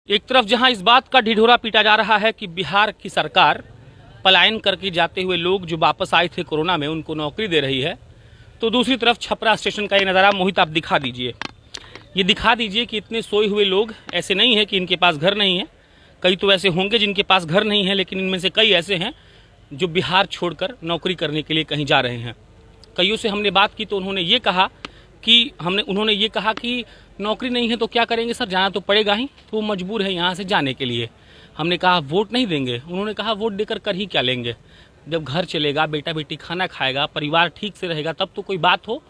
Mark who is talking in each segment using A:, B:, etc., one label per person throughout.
A: एक तरफ जहां इस बात का ढिढोरा पीटा जा रहा है कि बिहार की सरकार पलायन करके जाते हुए लोग जो वापस आए थे कोरोना में उनको नौकरी दे रही है, तो दूसरी तरफ छपरा स्टेशन का ये नज़ारा मोहित आप दिखा दीजिए। ये दिखा दीजिए कि इतने सोए हुए लोग ऐसे नहीं है कि इनके पास घर नहीं है। कई तो ऐसे होंगे जिनके पास घर नहीं है, लेकिन इनमें से कई ऐसे हैं जो बिहार छोड़कर नौकरी करने के लिए कहीं जा रहे हैं। कईयों से हमने बात की तो उन्होंने ये कहा कि नौकरी नहीं है तो क्या करेंगे सर, जाना तो पड़ेगा ही, तो वो मजबूर है यहाँ से जाने के लिए। हमने कहा वोट नहीं देंगे। उन्होंने कहा वोट देकर कर ही क्या लेंगे, जब घर चलेगा, बेटा बेटी खाना खाएगा, परिवार ठीक से रहेगा तब तो कोई बात हो।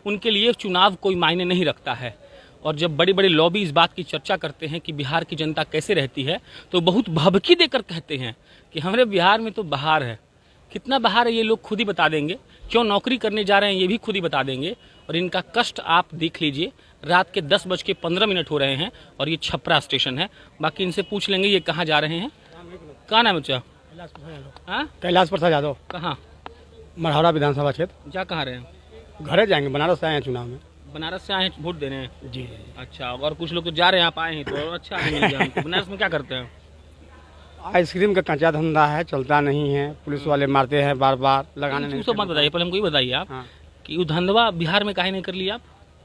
A: उनके लिए चुनाव कोई मायने नहीं रखता है। और जब बड़ी बड़ी लॉबी इस बात की चर्चा करते हैं कि बिहार की जनता कैसे रहती है, तो बहुत भभकी देकर कहते हैं कि हमारे बिहार में तो बहार है। कितना बहार है ये लोग खुद ही बता देंगे, क्यों नौकरी करने जा रहे हैं ये भी खुद ही बता देंगे। और इनका कष्ट आप देख लीजिए। रात के 10:15 हो रहे हैं और ये छपरा स्टेशन है। बाकी इनसे पूछ लेंगे ये कहाँ जा रहे हैं। कहाँ नाम है बच्चा?
B: कैलाश प्रसाद यादव।
A: कहाँ?
B: मढ़ौरा विधानसभा क्षेत्र।
A: जा कहाँ रहे हैं?
B: घरे जाएंगे, बनारस से आए हैं चुनाव में।
A: बनारस से आए हैं वोट देने हैं?
B: जी।
A: अच्छा, और कुछ लोग तो जा रहे हैं, आप आए हैं तो अच्छा है। बनारस में क्या करते हैं?
B: आइसक्रीम का कच्चा धंधा है, चलता नहीं है। पुलिस वाले मारते हैं बार बार, लगाने नहीं।
A: सब मत बताइए, पहले हमको ये बताइए आप कि वो धंधवा बिहार में काहे नहीं कर लिया आप?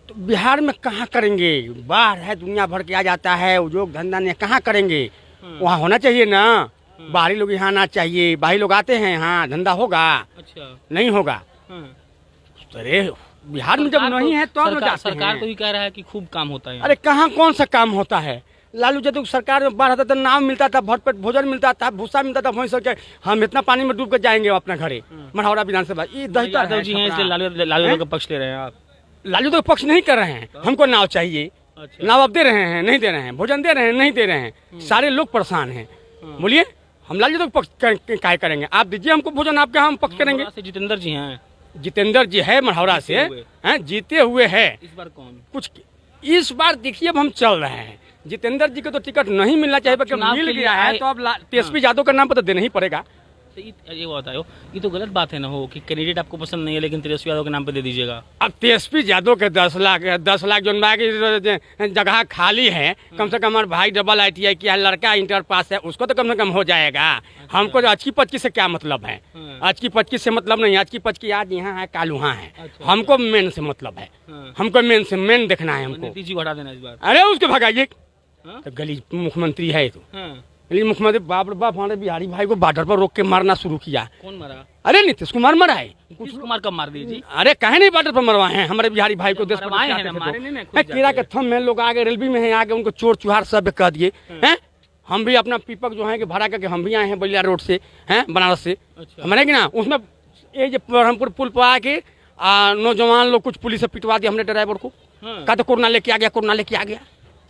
B: तो बिहार में कहाँ करेंगे, बाहर है, दुनिया भर के आ जाता है, उद्योग धंधा नहीं, कहाँ करेंगे। वहाँ होना चाहिए ना, बाहरी लोग यहाँ आना चाहिए। बाहरी लोग आते हैं यहाँ, धंधा होगा। अच्छा, नहीं होगा। अरे बिहार में जब नहीं है तो
A: सरकार तो ही कह रहा है कि खूब काम होता है।
B: अरे कहाँ कौन सा काम होता है? लालू यादव सरकार में बाढ़ आता था, नाम मिलता था, भरपेट भोजन मिलता था, भूसा मिलता था। वहीं से हम इतना पानी में डूब कर जाएंगे अपने घरे। मढ़ौरा विधानसभा
A: यादव जी हैं, इसलिए लालू यादव का पक्ष ले रहे हैं आप?
B: लालू यादव पक्ष नहीं कर रहे हैं। हमको नाव चाहिए। अच्छा। नाव अब दे रहे हैं, नहीं दे रहे हैं। भोजन दे रहे हैं, नहीं दे रहे हैं। सारे लोग परेशान हैं। बोलिए हम लालू यादव पक्ष काय करेंगे? आप दीजिए हमको भोजन, आपके हम पक्ष करेंगे।
A: जितेंद्र जी हैं।
B: जितेंद्र जी है मढ़ौरा से, हैं, जीते हुए है।
A: इस बार कौन? कुछ
B: इस बार देखिए अब हम चल रहे हैं। जितेंद्र जी को तो टिकट नहीं मिलना चाहिए, मिल गया है तो अब तेजस्वी यादव का नाम पर तो देना ही पड़ेगा।
A: तो ये बताओ, ये तो गलत बात है ना हो कि कैंडिडेट आपको पसंद नहीं है लेकिन तेजस्वी यादव के नाम पे दे दीजिएगा।
B: अब तेजस्वी यादव के 10 लाख जो जगह खाली है, कम से कम हमारे भाई डबल ITI किया, लड़का इंटर पास है, उसको तो कम से कम हो जाएगा। अच्छा। हमको आज की 25 से क्या मतलब है? आज की 25 से मतलब नहीं। आज की 25 आज यहाँ है, काल वहाँ है। अच्छा। हमको मेन से मतलब है। हमको मेन देखना है हमको।
A: नीतीश जी हटा देना इस बार।
B: अरे उसको भगाइए, तो गली मुख्यमंत्री है तो। मुख्यमंत्री बाप रे बाप, हमारे बिहारी भाई को बॉर्डर पर रोक के मारना शुरू किया।
A: कौन मारा?
B: अरे नीतीश कुमार मरा है।
A: नीतीश कुमार कब मार दिए जी?
B: अरे कहे नहीं बॉर्डर पर मरवाए हैं हमारे बिहारी भाई को। देश कीड़ा के थम में लोग आगे, रेलवे में है आगे, उनको चोर चुहार सब कह दिए हैं। हम भी अपना पीपक जो है कि भाड़ा करके हम भी आए हैं बलिया रोड से, हैं बनारस से। हमारे की ना उसमें ये जो ब्रह्मपुर पुल पर आके नौजवान लोग कुछ पुलिस से पिटवा दिया हमने ड्राइवर को। कहा तो कोरोना लेके आ गया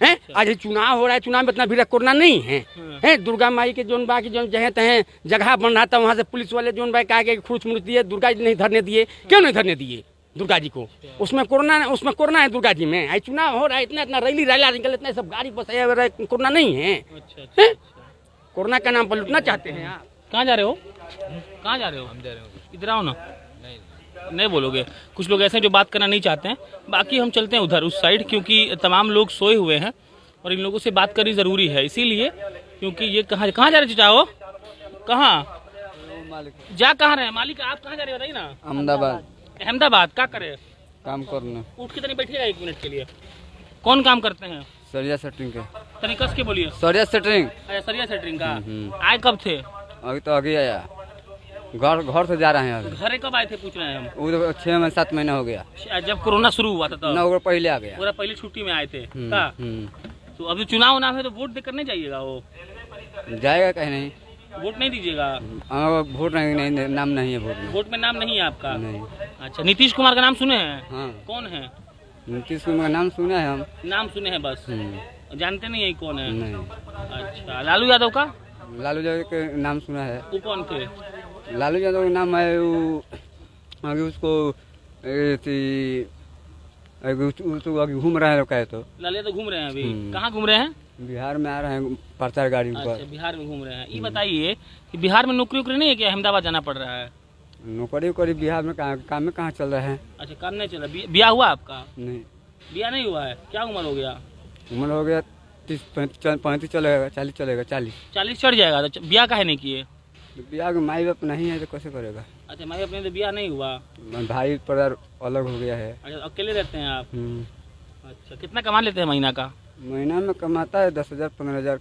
B: हैं। आज चुनाव हो रहा है, चुनाव में इतना भीड़ कोरोना नहीं है। हैं दुर्गा माई के जोन बा की जो जगह तहे जगह बन रहा था, वहाँ से पुलिस वाले जोन बाई कहा कि खुश मुड़ दिए, दुर्गा जी नहीं धरने दिए। क्यों नहीं धरने दिए दुर्गा जी को? उसमें कोरोना है दुर्गा जी में। आज चुनाव हो रहा है, इतना रैला निकल, इतना सब गाड़ी बस कोरोना नहीं है। कोरोना का नाम पर लुटना चाहते हैं आप।
A: कहाँ जा रहे हो? कहाँ जा रहे हो? हम जा रहे हो, इधर आओ ना। नहीं बोलोगे? कुछ लोग ऐसे हैं जो बात करना नहीं चाहते हैं। बाकी हम चलते हैं उधर उस साइड, क्योंकि तमाम लोग सोए हुए हैं और इन लोगों से बात करनी ज़रूरी है। इसीलिए क्योंकि ये कहाँ जा रहे चाचा? हो कहाँ जा, कहाँ रहे मालिक? आप कहाँ जा रहे बताइए ना। अहमदाबाद। क्या करे?
C: काम करना।
A: उठ के तनी बैठिएगा 1 मिनट के लिए। कौन काम करते हैं?
C: सरिया सेटरिंग के।
A: तनी कस के बोलिए।
C: सरिया सेटरिंग।
A: अच्छा, सरिया सेटरिंग का। आए कब थे?
C: अभी तो आगे आया, घर से जा रहे हैं।
A: घरे कब आए थे पूछ रहे हैं हम?
C: वो 6-7 महीने हो गया।
A: जब कोरोना शुरू हुआ था तब?
C: वो पहले आ गया।
A: पूरा पहले छुट्टी में आए थे। तो अभी चुनाव है तो वोट देकर नहीं जाइएगा? वो
C: जाएगा कहीं नहीं।
A: वोट नहीं दीजिएगा?
C: वोट नहीं, नाम नहीं है
A: वोट में नाम नहीं है आपका?
C: नहीं।
A: अच्छा, नीतीश कुमार का नाम सुने हैं?
C: हाँ।
A: कौन है?
C: नीतीश कुमार का नाम सुने हैं हम।
A: नाम सुने हैं बस, जानते नहीं है कौन है?
C: नहीं।
A: अच्छा, लालू यादव का?
C: लालू यादव के नाम सुना है।
A: वो कौन थे?
C: लालू यादव का नाम है वो, आगे उसको अभी घूम रहे हैं। कहे तो लालू यादव घूम रहे हैं अभी? कहाँ घूम रहे हैं? बिहार में आ रहे हैं प्रचार गाड़ी पर। अच्छा, बिहार में घूम रहे हैं। ये बताइए कि बिहार में नौकरी नहीं है क्या? अहमदाबाद जाना पड़ रहा है। नौकरी बिहार में काम में कहाँ चल रहा है? अच्छा, काम नहीं चल रहा। ब्याह हुआ आपका? नहीं, ब्याह नहीं हुआ है। क्या उम्र हो गया? उम्र हो गया 35 चलेगा, 40 चलेगा, 40।
A: 40 चढ़ जाएगा तो ब्याह काहे नहीं किए?
C: ब्याह के माई बाप नहीं है तो कैसे करेगा?
A: अच्छा, माई अपने तो ब्याह नहीं हुआ।
C: भाई परिवार अलग हो गया है।
A: अच्छा, अकेले रहते हैं आप? अच्छा, कितना कमा लेते हैं महीना का?
C: महीना में कमाता है 10,000 15,000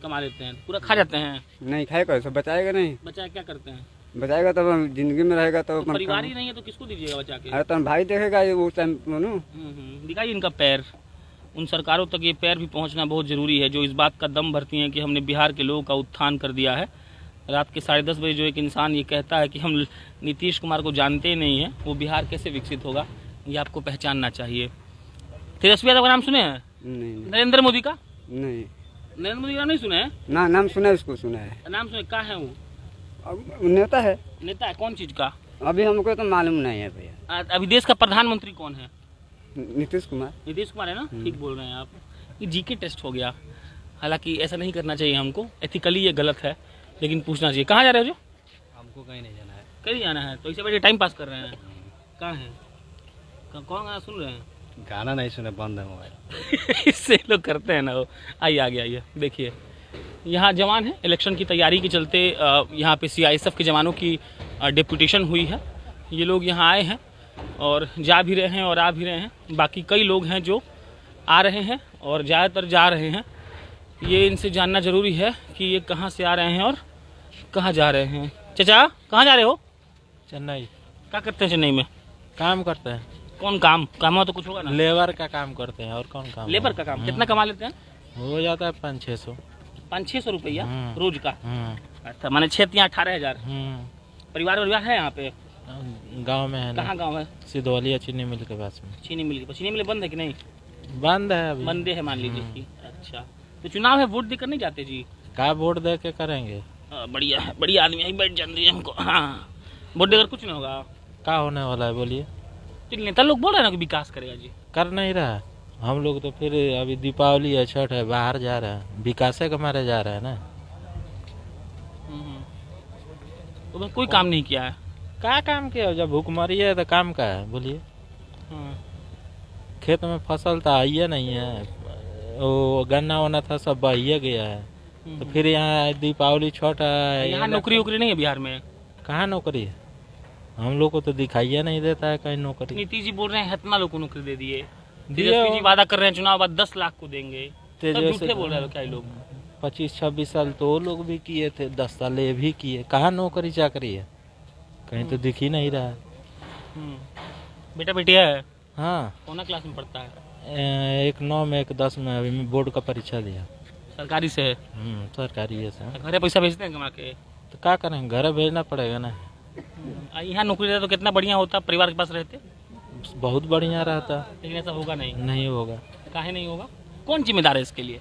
A: कमा लेते हैं, पूरा खा जाते हैं?
C: नहीं खाए कैसे, बचाएगा नहीं।
A: बचा क्या करते हैं?
C: बचाएगा तब जिंदगी में रहेगा तो
A: परिवार ही नहीं है तो किसको दीजिएगा बचा के?
C: अरे तो भाई देखेगा ये वो टाइम।
A: दिखाइए इनका पैर। उन सरकारों तक ये पैर भी पहुंचना बहुत ज़रूरी है जो इस बात का दम भरती हैं कि हमने बिहार के लोगों का उत्थान कर दिया है। रात के 10:30 बजे जो एक इंसान ये कहता है कि हम नीतीश कुमार को जानते ही नहीं हैं, वो बिहार कैसे विकसित होगा, ये आपको पहचानना चाहिए। तेजस्वी यादव का नाम सुने हैं?
C: नहीं।
A: नरेंद्र मोदी का?
C: नहीं।
A: नरेंद्र मोदी का नहीं सुने हैं?
C: ना, नाम सुना है, उसको सुना है।
A: नाम सुने, कहाँ है वो?
C: नेता है।
A: नेता है? कौन चीज़ का?
C: अभी हमको तो मालूम नहीं है भैया।
A: अभी देश का प्रधानमंत्री कौन है?
C: नीतीश कुमार।
A: नीतीश कुमार है ना? ठीक बोल रहे हैं आप। ये जीके टेस्ट हो गया। हालांकि ऐसा नहीं करना चाहिए हमको, एथिकली ये गलत है, लेकिन पूछना चाहिए। कहाँ जा रहे हो जो?
C: हमको कहीं नहीं जाना है।
A: कहीं जाना है तो इसे बैठे टाइम पास कर रहे हैं? कहाँ हैं? कौन गाना सुन रहे हैं?
C: गाना नहीं सुने, बंद है मोबाइल।
A: इससे लोग करते हैं ना वो। आइए आगे आइए, देखिए यहाँ जवान है। इलेक्शन की तैयारी के चलते यहाँ पे CISF के जवानों की डिप्यूटेशन हुई है। ये लोग यहाँ आए हैं और जा भी रहे हैं और आ भी रहे हैं। बाकी कई लोग हैं जो आ रहे हैं और ज़्यादातर जा रहे हैं। ये इनसे जानना ज़रूरी है कि ये कहाँ से आ रहे हैं और कहाँ जा रहे हैं। चाचा, कहाँ जा रहे हो?
D: चेन्नई।
A: क्या करते हैं चेन्नई में?
D: काम करते हैं।
A: कौन काम? काम तो कुछ होगा ना?
D: लेबर का काम करते हैं और कौन काम?
A: लेबर का काम। कितना कमा लेते हैं?
D: हो जाता है 500-600।
A: 500-600 रुपया
D: हम्म।
A: रोज का? अच्छा, माने 18,000। परिवार है यहाँ पे?
D: गांव में है ना।
A: कहाँ गांव है?
D: सिद्धौलिया चीनी मिल के पास में।
A: चीनी मिल बंद है कि नहीं?
D: बंद है अभी।
A: बंदे है मान लीजिए कि। अच्छा, तो चुनाव है, वोट देकर नहीं जाते जी?
D: का वोट दे के करेंगे?
A: बढ़िया है, बढ़िया आदमी है, बैठ जाती है हमको। हाँ, वोट देकर कुछ नहीं होगा।
D: का होने वाला है बोलिए?
A: तो नेता लोग बोल रहे हैं ना कि विकास करेगा जी।
D: कर नहीं रहा है। हम लोग तो फिर अभी दीपावली है, छठ है, बाहर जा रहे हैं, विकास के मारे जा रहे हैं ना।
A: तो बस कोई काम नहीं किया है?
D: क्या काम किया? जब भूखमरी है तो काम का है बोलिए? खेत में फसल तो आइए नहीं है, वो गन्ना वन्ना था सब बहिए गया है। तो फिर यहाँ दीपावली छठ है।
A: यहाँ नौकरी वोकरी नहीं है बिहार में?
D: कहाँ नौकरी है? हम लोग को तो दिखाइए नहीं देता है कहीं नौकरी।
A: नीतीश जी बोल रहे हैं इतना लोग को नौकरी दे दिए। तेजस्वी जी वादा कर रहे हैं चुनाव बाद 10 लाख को देंगे। सब झूठे बोल रहे हैं क्या लोग?
D: 25-26 साल तो वो लोग भी किए थे, 10 साल ये भी किए। कहाँ नौकरी चाकरी है? कहीं तो दिख ही नहीं रहा है।
A: बेटा बेटी है?
D: हाँ।
A: कौन क्लास में पढ़ता है?
D: एक 9 में एक 10 में। अभी मैं बोर्ड का परीक्षा दिया।
A: सरकारी से है?
D: सरकारी है सर।
A: घरे पैसा भेजते हैं कमा के?
D: तो क्या करेंगे, घर भेजना पड़ेगा ना।
A: यहाँ नौकरी रहता तो कितना बढ़िया होता, परिवार के पास रहते।
D: बहुत बढ़िया रहता,
A: लेकिन ऐसा होगा नहीं।
D: नहीं होगा।
A: काहे नहीं होगा? कौन जिम्मेदार है इसके लिए?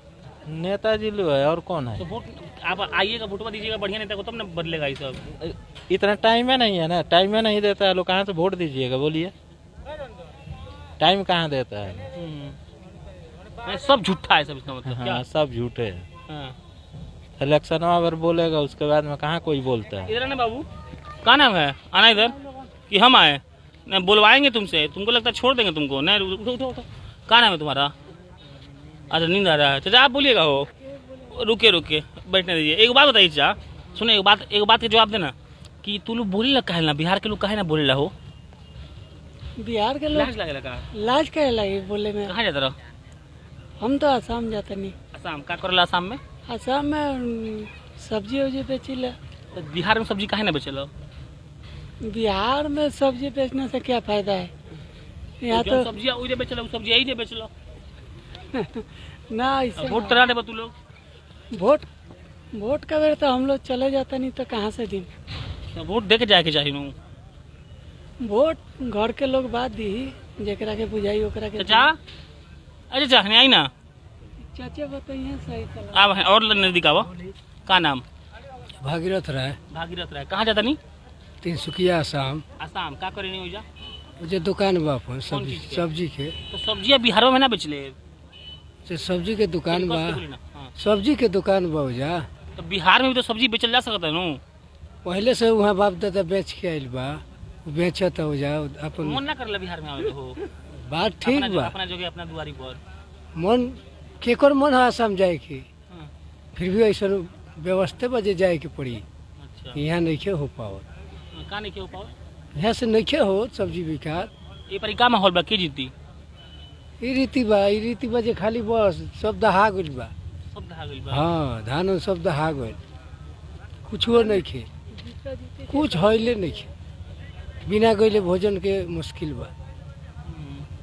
D: नेताजी लोग है और कौन है?
A: तो वोट आप आइएगा, वोटवा दीजिएगा बढ़िया नेता को, तब ना बदलेगा ये सब।
D: इतना टाइम है नहीं है ना, टाइम है नहीं देता है लोग, कहाँ से वोट दीजिएगा बोलिए? टाइम कहाँ देता है?
A: सब झूठा है सब, इसका मतलब क्या?
D: हाँ, सब झूठे है। इलेक्शन अगर बोलेगा उसके बाद में कहाँ कोई बोलता है?
A: इधर ना बाबू, क्या नाम है? आना इधर कि हम आए? नहीं बुलवाएंगे तुमसे, तुमको लगता है छोड़ देंगे तुमको? नहीं, उठो उठो उठो। क्या नाम है तुम्हारा? अच्छा, नींद आ रहा है। चाचा आप बोलिएगा हो, रुके बैठने दीजिए। एक बात बताइए चाचा, सुनो एक बात के जवाब देना कि तू लोग बोले ला काहे ना, बिहार के लोग काहे ना बोले ला हो?
E: बिहार के लोग लाज कहे लगे बोले में।
A: कहाँ जाता रहो?
E: हम तो आसाम जाते नहीं।
A: आसाम का करेला? आसाम में?
E: आसाम में सब्जी वब्जी बेची ले।
A: तो बिहार में सब्जी काहे ना बेचलो?
E: बिहार में सब्जी बेचने से क्या फायदा है? यहाँ तो
A: सब्जी उधर बेच लो, सब्जी यही बेच लो
E: ना। इससे
A: वोट करा दे तू लोग।
E: वोट का बेर तो हम लोग चले जाते नहीं तो कहाँ से दिन।
A: तो वोट दे के जाए के चाहिए नू।
E: वोट घर के लोग बात दी, जेकरा के बुझाई ओकरा के।
A: चाचा, अरे चाचा नहीं आई ना?
E: चाचा बताइए सही चला।
A: अब और नजदीक आओ। का नाम?
C: भागीरथ राय।
A: भागीरथ राय। कहाँ जाता नहीं?
C: तिनसुकिया आसाम।
A: आसाम का करे नहीं हो जा?
C: मुझे दुकान बाप
A: सब्जी
C: सब्जी के।
A: तो सब्जी बिहार में ना बेच ले?
C: सब्जी के दुकान बा।
A: हाँ।
C: सब्जी के दुकान बा जा।
A: तो बिहार में भी तो सब्जी बेचल जा सकता है नू?
C: पहले से वहाँ बाप दादा बेच के आयल बा, बेचत हो जा अपन।
A: मन ना कर ले बिहार में आवे हो?
C: बात ठीक बा।
A: अपना जगह अपना दुआरी पर
C: मन
E: केकर मन है आसाम जाए के,
A: हाँ,
E: फिर भी ऐसा व्यवस्था बजे जाए के पड़ी।
A: अच्छा
E: यहाँ नहीं हो पावत,
A: कहाँ नहीं क्यों पाओ
E: यहाँ से नहीं हो सब्जी विकास।
A: ये पर का माहौल बा के जीती
E: ई रीति बा जे खाली बस सब दहा गइल बा।
A: सब दहा गइल बा।
E: हाँ धान सब दहा गइल, कुछ नहीं खे, कुछ हईले नहीं खे, बिना गइले भोजन के मुश्किल बा।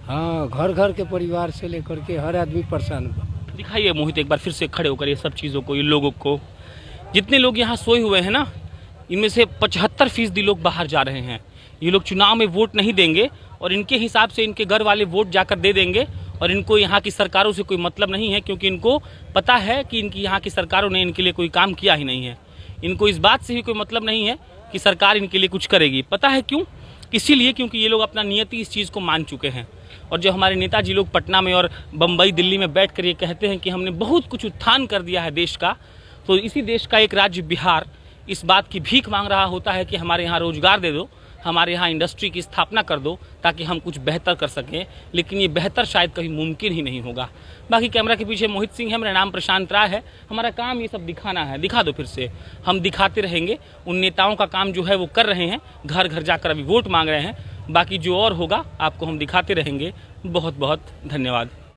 E: हाँ घर घर के परिवार से लेकर के हर आदमी परेशान बा।
A: दिखाइए मोहित एक बार फिर से खड़े होकर ये सब चीज़ों को, ये लोगों को, जितने लोग यहाँ सोए हुए हैं ना, इनमें से 75% लोग बाहर जा रहे हैं। ये लोग चुनाव में वोट नहीं देंगे और इनके हिसाब से इनके घर वाले वोट जाकर दे देंगे और इनको यहाँ की सरकारों से कोई मतलब नहीं है, क्योंकि इनको पता है कि इनकी यहाँ की सरकारों ने इनके लिए कोई काम किया ही नहीं है। इनको इस बात से भी कोई मतलब नहीं है कि सरकार इनके लिए कुछ करेगी। पता है क्यों? इसीलिए क्योंकि ये लोग अपना नियति इस चीज़ को मान चुके हैं। और जो हमारे नेताजी लोग पटना में और बम्बई दिल्ली में बैठ कर ये कहते हैं कि हमने बहुत कुछ उत्थान कर दिया है देश का, तो इसी देश का एक राज्य बिहार इस बात की भीख मांग रहा होता है कि हमारे यहाँ रोजगार दे दो, हमारे यहाँ इंडस्ट्री की स्थापना कर दो ताकि हम कुछ बेहतर कर सकें। लेकिन ये बेहतर शायद कभी मुमकिन ही नहीं होगा। बाकी कैमरा के पीछे मोहित सिंह है, मेरा नाम प्रशांत राय है। हमारा काम ये सब दिखाना है, दिखा दो फिर से, हम दिखाते रहेंगे। उन नेताओं का काम जो है वो कर रहे हैं, घर घर जाकर अभी वोट मांग रहे हैं। बाकी जो और होगा आपको हम दिखाते रहेंगे। बहुत बहुत धन्यवाद।